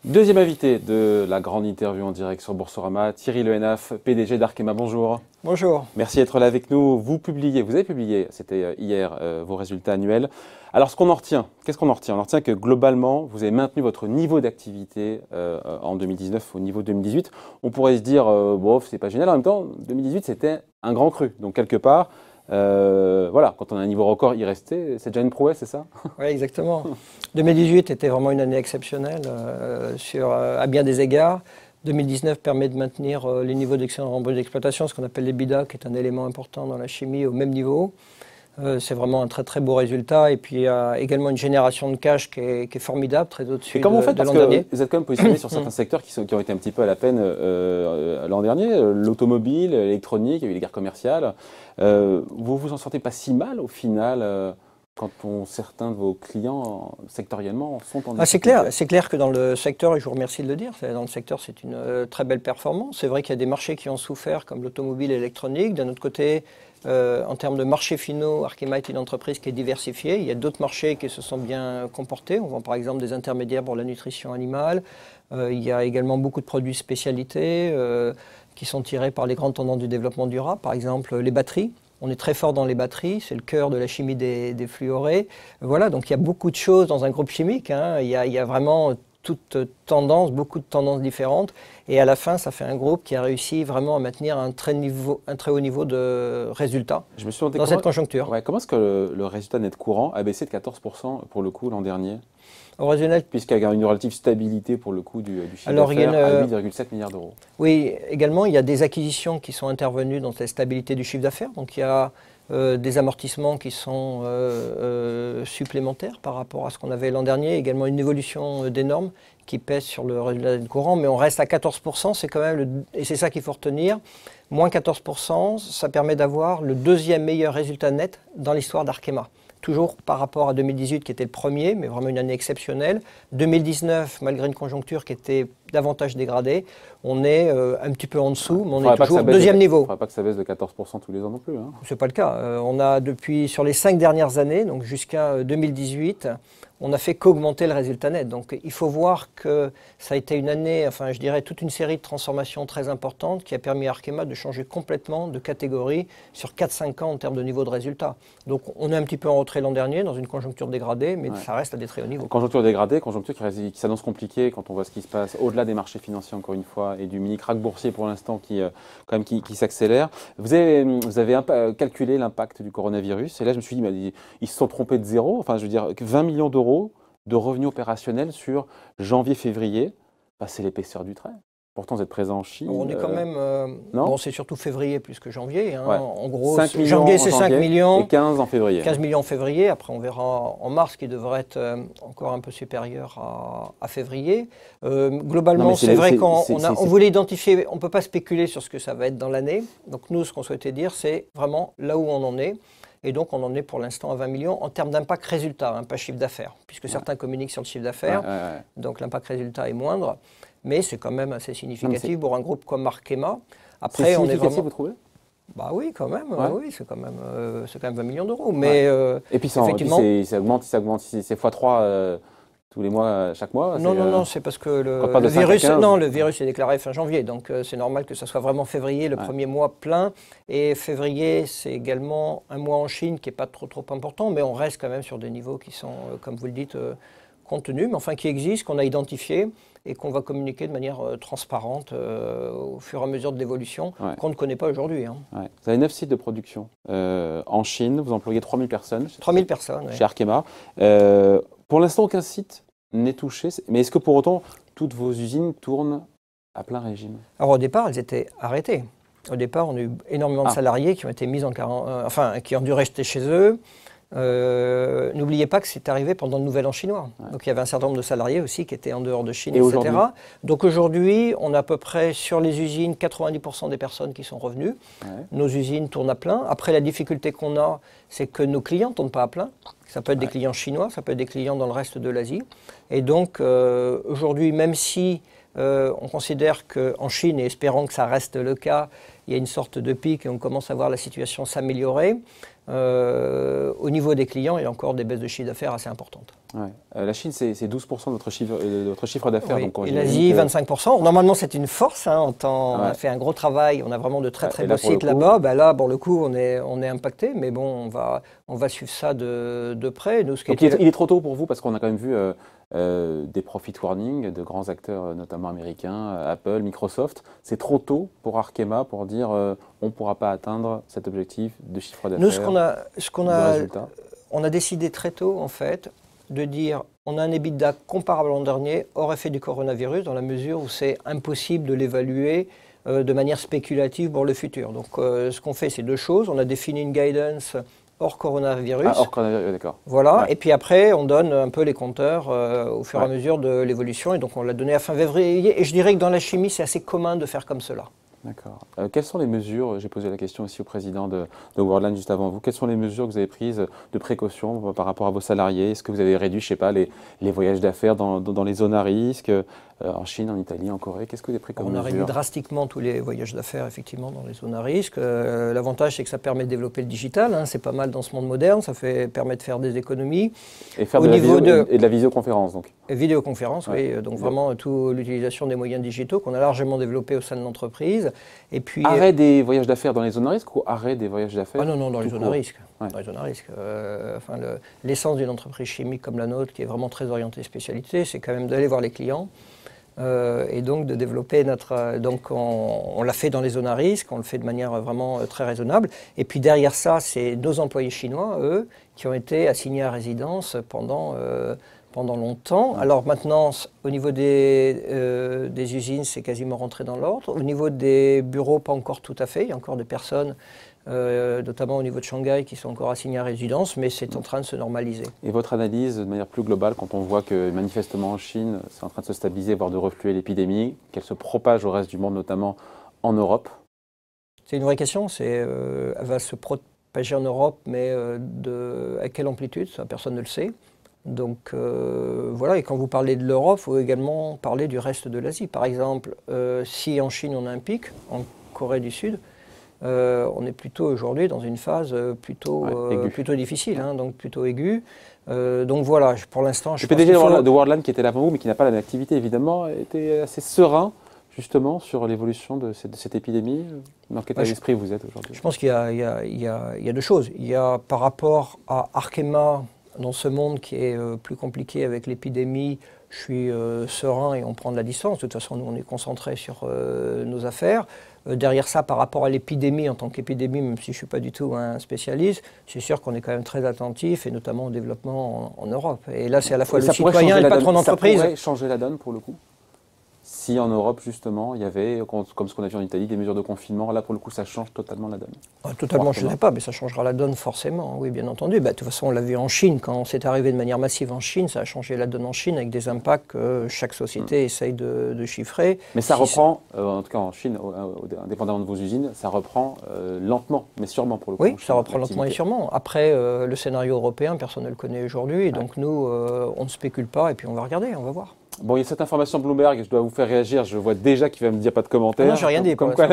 Deuxième invité de la grande interview en direct sur Boursorama, Thierry Le Hénaff, PDG d'Arkema. Bonjour. Bonjour. Merci d'être là avec nous. Vous avez publié, c'était hier, vos résultats annuels. Alors, ce qu'on en retient, qu'est-ce qu'on en retient? On en retient que globalement, vous avez maintenu votre niveau d'activité en 2019 au niveau 2018. On pourrait se dire, bof, c'est pas génial. En même temps, 2018, c'était un grand cru. Donc, quelque part, voilà, quand on a un niveau record, y rester, c'est déjà une prouesse, c'est ça? Oui, exactement. 2018 était vraiment une année exceptionnelle à bien des égards. 2019 permet de maintenir les niveaux d'excédent brut d'exploitation, ce qu'on appelle l'EBITDA, qui est un élément important dans la chimie, au même niveau. C'est vraiment un très très beau résultat. Et puis il y a également une génération de cash qui est formidable, très au-dessus de l'an dernier. Comment vous faites? Parce que vous êtes quand même positionné sur certains secteurs qui ont été un petit peu à la peine l'an dernier. L'automobile, l'électronique, il y a eu les guerres commerciales. Vous vous en sortez pas si mal au final quand certains de vos clients sectoriellement sont en difficulté? C'est clair que dans le secteur, et je vous remercie de le dire, dans le secteur c'est une très belle performance. C'est vrai qu'il y a des marchés qui ont souffert comme l'automobile et l'électronique. D'un autre côté, en termes de marchés finaux, Arkema est une entreprise qui est diversifiée. Il y a d'autres marchés qui se sont bien comportés. On vend par exemple des intermédiaires pour la nutrition animale. Il y a également beaucoup de produits spécialités qui sont tirés par les grandes tendances du développement durable. Par exemple, les batteries. On est très fort dans les batteries, c'est le cœur de la chimie des fluorés. Voilà, donc il y a beaucoup de choses dans un groupe chimique. Il y a vraiment toute tendance, beaucoup de tendances différentes. Et à la fin, ça fait un groupe qui a réussi vraiment à maintenir un très haut niveau de résultats dans cette conjoncture. Ouais, comment est-ce que le résultat net courant a baissé de 14% pour le coup l'an dernier? Puisqu'il y a une relative stabilité pour le coup du chiffre d'affaires à 8,7 milliards d'euros. Oui, également, il y a des acquisitions qui sont intervenues dans cette stabilité du chiffre d'affaires. Donc il y a des amortissements qui sont supplémentaires par rapport à ce qu'on avait l'an dernier. Également une évolution des normes qui pèse sur le résultat net courant. Mais on reste à 14%, c'est quand même, et c'est ça qu'il faut retenir. Moins 14%, ça permet d'avoir le deuxième meilleur résultat net dans l'histoire d'Arkema. Toujours par rapport à 2018 qui était le premier, mais vraiment une année exceptionnelle. 2019, malgré une conjoncture qui était davantage dégradée, on est un petit peu en dessous, mais on est toujours au deuxième niveau. Il ne faudra pas que ça baisse de 14% tous les ans non plus. Hein. Ce n'est pas le cas. On a depuis, sur les 5 dernières années, donc jusqu'à 2018, on n'a fait qu'augmenter le résultat net. Donc il faut voir que ça a été une année, enfin je dirais toute une série de transformations très importantes qui a permis à Arkema de changer complètement de catégorie sur 4-5 ans en termes de niveau de résultat. Donc on est un petit peu en retrait l'an dernier dans une conjoncture dégradée, mais ça reste à des très hauts niveaux. Conjoncture dégradée, conjoncture qui s'annonce compliquée quand on voit ce qui se passe au-delà des marchés financiers encore une fois et du mini crack boursier pour l'instant qui s'accélère. Vous avez calculé l'impact du coronavirus et là je me suis dit ils se sont trompés de zéro. Enfin je veux dire 20 millions d'euros de revenus opérationnels sur janvier-février, c'est l'épaisseur du trait. Pourtant, vous êtes présent en Chine. On est quand même... bon, c'est surtout février plus que janvier. Hein. Ouais. En gros, janvier, c'est 5 millions. Et 15 en février. 15 millions en février. Après, on verra en mars qui devrait être encore un peu supérieur à février. Globalement, c'est vrai qu'on voulait identifier... On ne peut pas spéculer sur ce que ça va être dans l'année. Donc nous, ce qu'on souhaitait dire, c'est vraiment là où on en est. Et donc, on en est pour l'instant à 20 millions en termes d'impact résultat, pas chiffre d'affaires, puisque certains communiquent sur le chiffre d'affaires. Donc, l'impact résultat est moindre, mais c'est quand même assez significatif pour un groupe comme Arkema. Après, on est vraiment... vous trouvez? Bah oui, quand même. Oui, c'est quand même 20 millions d'euros. Mais et puis, ça augmente, c'est x3 tous les mois, chaque mois? Non, c'est parce que le virus est déclaré fin janvier, donc c'est normal que ça soit vraiment février, le premier mois plein. Et février, c'est également un mois en Chine qui n'est pas trop important, mais on reste quand même sur des niveaux qui sont, comme vous le dites, contenus, mais enfin qui existent, qu'on a identifiés et qu'on va communiquer de manière transparente au fur et à mesure de l'évolution, qu'on ne connaît pas aujourd'hui. Hein. Vous avez 9 sites de production en Chine, vous employez 3000 personnes. 3000 personnes, chez Arkema. Pour l'instant, aucun site n'est touché, mais est-ce que pour autant, toutes vos usines tournent à plein régime? Alors au départ, elles étaient arrêtées. Au départ, on a eu énormément de salariés qui ont été mis en qui ont dû rester chez eux. N'oubliez pas que c'est arrivé pendant le Nouvel An chinois. Donc il y avait un certain nombre de salariés aussi qui étaient en dehors de Chine, etc. Donc aujourd'hui, on a à peu près sur les usines 90% des personnes qui sont revenues. Nos usines tournent à plein. Après, la difficulté qu'on a, c'est que nos clients ne tournent pas à plein. Ça peut être des clients chinois, ça peut être des clients dans le reste de l'Asie. Et donc aujourd'hui, même si on considère qu'en Chine, et espérons que ça reste le cas, il y a une sorte de pic et on commence à voir la situation s'améliorer. Au niveau des clients, il y a encore des baisses de chiffre d'affaires assez importantes. Ouais. La Chine, c'est 12% de votre chiffre d'affaires. Oui. Et l'Asie, 25%. Normalement, c'est une force. Hein, on a fait un gros travail, on a vraiment de très très beaux sites là-bas. Ben là, pour le coup, on est impacté, mais bon, on va suivre ça de près. Nous, il est trop tôt pour vous, parce qu'on a quand même vu des profit warnings de grands acteurs, notamment américains, Apple, Microsoft. C'est trop tôt pour Arkema pour dire on ne pourra pas atteindre cet objectif de chiffre d'affaires. Nous, on a décidé très tôt, en fait, de dire on a un EBITDA comparable à l'an dernier hors effet du coronavirus, dans la mesure où c'est impossible de l'évaluer de manière spéculative pour le futur. Donc ce qu'on fait, c'est deux choses. On a défini une guidance hors coronavirus. Ah, hors coronavirus, d'accord. Voilà, ouais. Et puis après, on donne un peu les compteurs au fur et à mesure de l'évolution. Et donc on l'a donné à fin février. Et je dirais que dans la chimie, c'est assez commun de faire comme cela. D'accord. Quelles sont les mesures, j'ai posé la question aussi au président de Worldline juste avant vous, quelles sont les mesures que vous avez prises de précaution par rapport à vos salariés? Est-ce que vous avez réduit, je ne sais pas, les voyages d'affaires dans les zones à risque, en Chine, en Italie, en Corée? Qu'est-ce que vous avez pris comme mesures? On a réduit drastiquement tous les voyages d'affaires, effectivement, dans les zones à risque. L'avantage, c'est que ça permet de développer le digital. Hein, c'est pas mal dans ce monde moderne, ça permet de faire des économies. Et faire de la visioconférence, donc. Et vidéoconférence, oui. Donc vraiment, toute l'utilisation des moyens digitaux qu'on a largement développé au sein de l'entreprise. Et puis, arrêt des voyages d'affaires dans les zones à risque ou arrêt des voyages d'affaires? Ah non, dans les zones à risque. Ouais. Dans les zones à risque. L'essence d'une entreprise chimique comme la nôtre, qui est vraiment très orientée spécialité, c'est quand même d'aller voir les clients et donc de développer notre... Donc on l'a fait dans les zones à risque, on le fait de manière vraiment très raisonnable. Et puis derrière ça, c'est nos employés chinois, eux, qui ont été assignés à résidence pendant longtemps. Alors maintenant, au niveau des usines, c'est quasiment rentré dans l'ordre. Au niveau des bureaux, pas encore tout à fait. Il y a encore des personnes, notamment au niveau de Shanghai, qui sont encore assignées à résidence, mais c'est en train de se normaliser. Et votre analyse, de manière plus globale, quand on voit que manifestement en Chine, c'est en train de se stabiliser, voire de refluer l'épidémie, qu'elle se propage au reste du monde, notamment en Europe? C'est une vraie question. Elle va se propager en Europe, mais à quelle amplitude? Ça, personne ne le sait. Donc voilà, et quand vous parlez de l'Europe, il faut également parler du reste de l'Asie. Par exemple, si en Chine on a un pic, en Corée du Sud, on est plutôt aujourd'hui dans une phase plutôt difficile, hein, donc plutôt aiguë. Donc voilà, pour l'instant... Le PDG de Worldline qui était là avant vous, mais qui n'a pas la même activité évidemment, était assez serein justement sur l'évolution de cette épidémie. Dans quel état d'esprit vous êtes aujourd'hui? Je pense qu'il y a deux choses. Il y a par rapport à Arkema, dans ce monde qui est plus compliqué avec l'épidémie, je suis serein et on prend de la distance. De toute façon, nous, on est concentrés sur nos affaires. Derrière ça, par rapport à l'épidémie, en tant qu'épidémie, même si je ne suis pas du tout un spécialiste, c'est sûr qu'on est quand même très attentif, et notamment au développement en Europe. Et là, c'est à la fois le citoyen et le patron d'entreprise. Ça pourrait changer la donne, pour le coup? Si en Europe, justement, il y avait, comme ce qu'on a vu en Italie, des mesures de confinement, là, pour le coup, ça change totalement la donne. Totalement, je ne sais pas, mais ça changera la donne forcément, oui, bien entendu. De toute façon, on l'a vu en Chine, quand c'est arrivé de manière massive en Chine, ça a changé la donne en Chine, avec des impacts que chaque société essaye de chiffrer. Mais ça reprend, en tout cas en Chine, indépendamment de vos usines, ça reprend lentement, mais sûrement, pour le coup. Oui, ça reprend lentement et sûrement. Après, le scénario européen, personne ne le connaît aujourd'hui, donc nous, on ne spécule pas, et puis on va regarder, on va voir. Bon, il y a cette information Bloomberg, je dois vous faire réagir, je vois déjà qu'il va me dire pas de commentaires. Non, je n'ai rien dit. Comme quoi,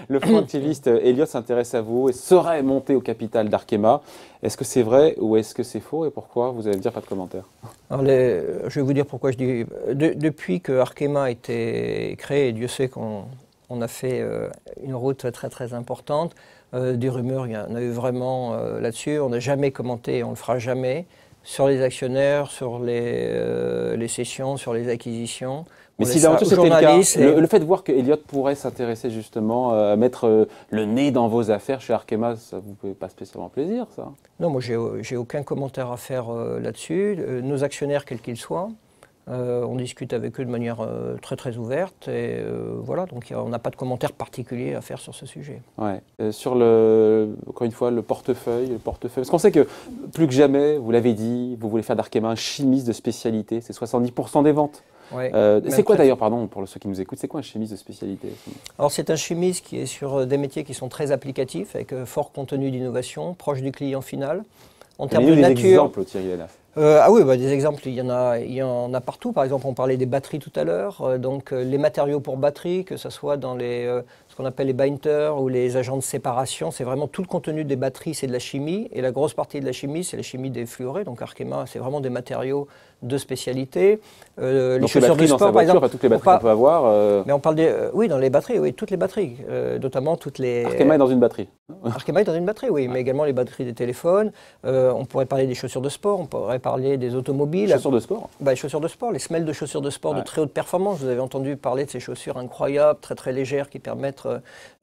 le fonds activiste Elliott s'intéresse à vous et serait monté au capital d'Arkema. Est-ce que c'est vrai ou est-ce que c'est faux et pourquoi? Vous allez me dire pas de commentaires. Alors je vais vous dire pourquoi je dis... Depuis que Arkema a été créé, et Dieu sait qu'on a fait une route très très importante, des rumeurs, il y en a eu vraiment là-dessus. On n'a jamais commenté, on ne le fera jamais. Sur les actionnaires, sur les cessions, sur les acquisitions. Mais si d'aventure c'était le cas, le fait de voir que Elliott pourrait s'intéresser justement à mettre le nez dans vos affaires chez Arkema, ça ne vous fait pas spécialement plaisir, ça? Non, moi j'ai aucun commentaire à faire là-dessus. Nos actionnaires, quels qu'ils soient, on discute avec eux de manière très très ouverte et voilà, donc on n'a pas de commentaire particulier à faire sur ce sujet. Ouais. Sur encore une fois, le portefeuille, parce qu'on sait que plus que jamais, vous l'avez dit, vous voulez faire d'Arkema un chimiste de spécialité, c'est 70% des ventes. Ouais, c'est quoi d'ailleurs, pardon, pour ceux qui nous écoutent, c'est quoi un chimiste de spécialité? Alors c'est un chimiste qui est sur des métiers qui sont très applicatifs, avec fort contenu d'innovation, proche du client final. En termes de nature. Des exemples, Thierry Lenaf? Ah oui, des exemples, il y en a partout. Par exemple, on parlait des batteries tout à l'heure. Donc les matériaux pour batteries, que ce soit dans ce qu'on appelle les binders ou les agents de séparation. C'est vraiment tout le contenu des batteries, c'est de la chimie. Et la grosse partie de la chimie, c'est la chimie des fluorés. Donc Arkema, c'est vraiment des matériaux de spécialité. Les chaussures de sport, par exemple, toutes les batteries qu'on peut avoir. Mais on parle oui, dans les batteries, oui, toutes les batteries, notamment toutes les. Arkema est dans une batterie. Arkema est dans une batterie, oui, mais également les batteries des téléphones. On pourrait parler des chaussures de sport, on pourrait parler des automobiles. Chaussures de sport. Les chaussures de sport, les semelles de chaussures de sport de très haute performance. Vous avez entendu parler de ces chaussures incroyables, très très légères, qui permettent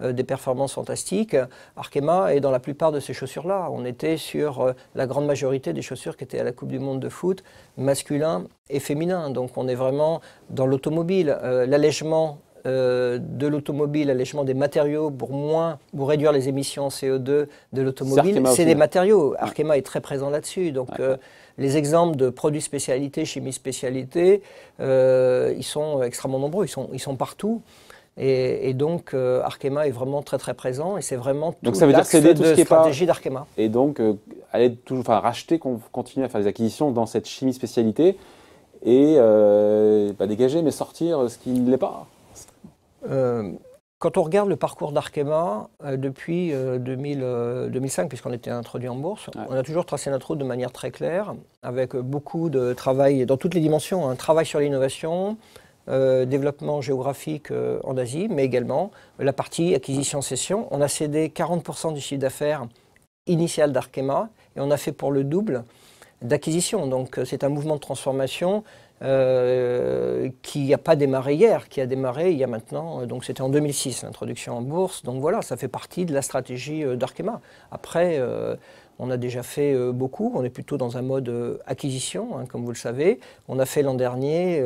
des performances fantastiques. Arkema est dans la plupart de ces chaussures-là. On était sur la grande majorité des chaussures qui étaient à la Coupe du Monde de foot, masculin et féminin. Donc on est vraiment dans l'automobile. L'allègement de l'automobile, l'allègement des matériaux pour réduire les émissions CO2 de l'automobile, c'est des matériaux. Arkema est très présent là-dessus. Donc les exemples de produits spécialité, chimie spécialité, ils sont extrêmement nombreux, ils sont partout. Et donc, Arkema est vraiment très très présent et c'est vraiment tout l'axe de stratégie d'Arkema. Et donc, racheter, continuer à faire des acquisitions dans cette chimie spécialité et pas dégager, mais sortir ce qui ne l'est pas. Quand on regarde le parcours d'Arkema depuis 2005, puisqu'on était introduit en bourse, on a toujours tracé notre route de manière très claire, avec beaucoup de travail dans toutes les dimensions, travail sur l'innovation, développement géographique en Asie, mais également la partie acquisition-cession. On a cédé 40% du chiffre d'affaires initial d'Arkema et on a fait pour le double d'acquisition. Donc c'est un mouvement de transformation qui n'a pas démarré hier, qui a démarré il y a maintenant, donc c'était en 2006 l'introduction en bourse. Donc voilà, ça fait partie de la stratégie d'Arkema. Après, on a déjà fait beaucoup, on est plutôt dans un mode acquisition, comme vous le savez. On a fait l'an dernier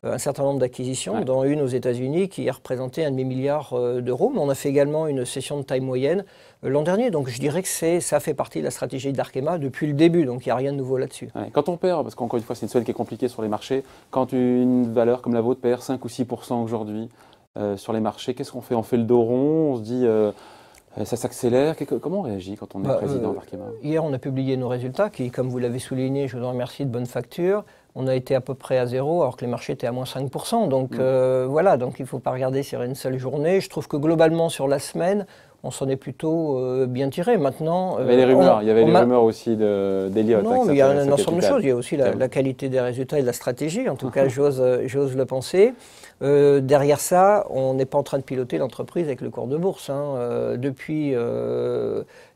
un certain nombre d'acquisitions, dont une aux États-Unis qui a représenté 1,5 milliard d'euros, mais on a fait également une cession de taille moyenne l'an dernier. Donc je dirais que ça fait partie de la stratégie d'Arkema depuis le début, donc il n'y a rien de nouveau là-dessus. Quand on perd, parce qu'encore une fois c'est une semaine qui est compliquée sur les marchés, quand une valeur comme la vôtre perd 5 ou 6% aujourd'hui sur les marchés, qu'est-ce qu'on fait? On fait le dos rond, on se dit ça s'accélère. Comment on réagit quand on est président d'Arkema? Hier on a publié nos résultats qui, comme vous l'avez souligné, je vous en remercie, de bonne facture. On a été à peu près à zéro alors que les marchés étaient à moins 5%. Donc voilà, donc il ne faut pas regarder sur une seule journée. Je trouve que globalement sur la semaine, on s'en est plutôt bien tiré. Maintenant, il y avait les rumeurs aussi d'Elliott. Non, mais il y a un ensemble de choses. Il y a aussi la qualité des résultats et de la stratégie. En tout cas, j'ose le penser. Derrière ça, on n'est pas en train de piloter l'entreprise avec le cours de bourse. Depuis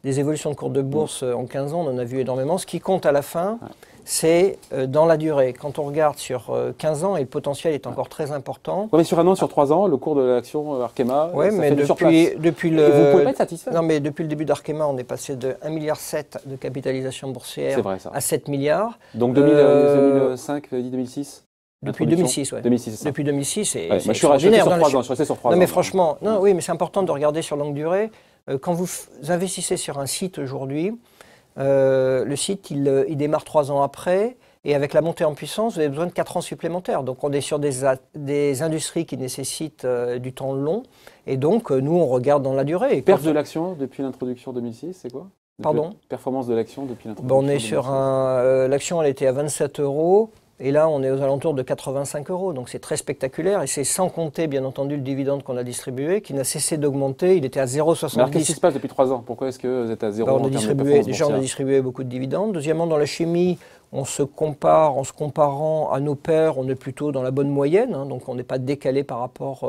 des évolutions de cours de bourse en 15 ans, on en a vu énormément. Ce qui compte à la fin, c'est dans la durée. Quand on regarde sur 15 ans, et le potentiel est encore très important. Oui, mais sur un an, sur 3 ans, le cours de l'action Arkema, ça fait du surplace. Vous ne pouvez pas être satisfait. Non, mais depuis le début d'Arkema, on est passé de 1,7 milliard de capitalisation boursière à 7 milliards. Donc 2005, 2006 Depuis 2006, oui. 2006, depuis 2006, c'est je suis resté sur 3 ans. Je suis resté sur 3 ans. Non, mais franchement, oui, mais c'est important de regarder sur longue durée. Quand vous investissez sur un site aujourd'hui, le site, il démarre 3 ans après, et avec la montée en puissance, vous avez besoin de 4 ans supplémentaires. Donc on est sur des industries qui nécessitent du temps long, et donc nous, on regarde dans la durée. Perte de l'action depuis l'introduction 2006, c'est quoi? Pardon? Performance de l'action depuis l'introduction. On est sur l'action, elle était à 27 €. Et là, on est aux alentours de 85 €. Donc c'est très spectaculaire. Et c'est sans compter, bien entendu, le dividende qu'on a distribué, qui n'a cessé d'augmenter. Il était à 0,70. Alors qu'est-ce qui se passe depuis 3 ans? Pourquoi est-ce que vous êtes à 0 on a distribué beaucoup de dividendes. Deuxièmement, dans la chimie, en se comparant à nos pairs, on est plutôt dans la bonne moyenne. Donc on n'est pas décalé par rapport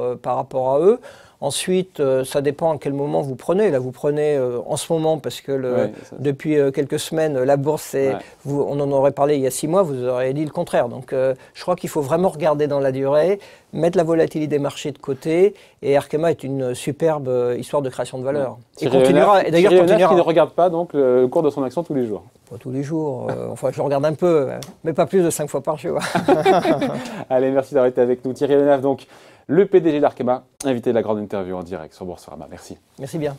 à eux. Ensuite, ça dépend à quel moment vous prenez. Là, vous prenez en ce moment parce que depuis quelques semaines, la bourse, on en aurait parlé il y a 6 mois, vous auriez dit le contraire. Donc, je crois qu'il faut vraiment regarder dans la durée, mettre la volatilité des marchés de côté. Et Arkema est une superbe histoire de création de valeur. Et continuera. Et d'ailleurs, qui ne regarde pas donc le cours de son action tous les jours. Pas tous les jours. Enfin, je le regarde un peu, mais pas plus de 5 fois par jour. Allez, merci d'avoir été avec nous. Thierry Le Hénaff, donc le PDG d'Arkema, invité de la grande interview en direct sur Boursorama. Merci. Merci bien.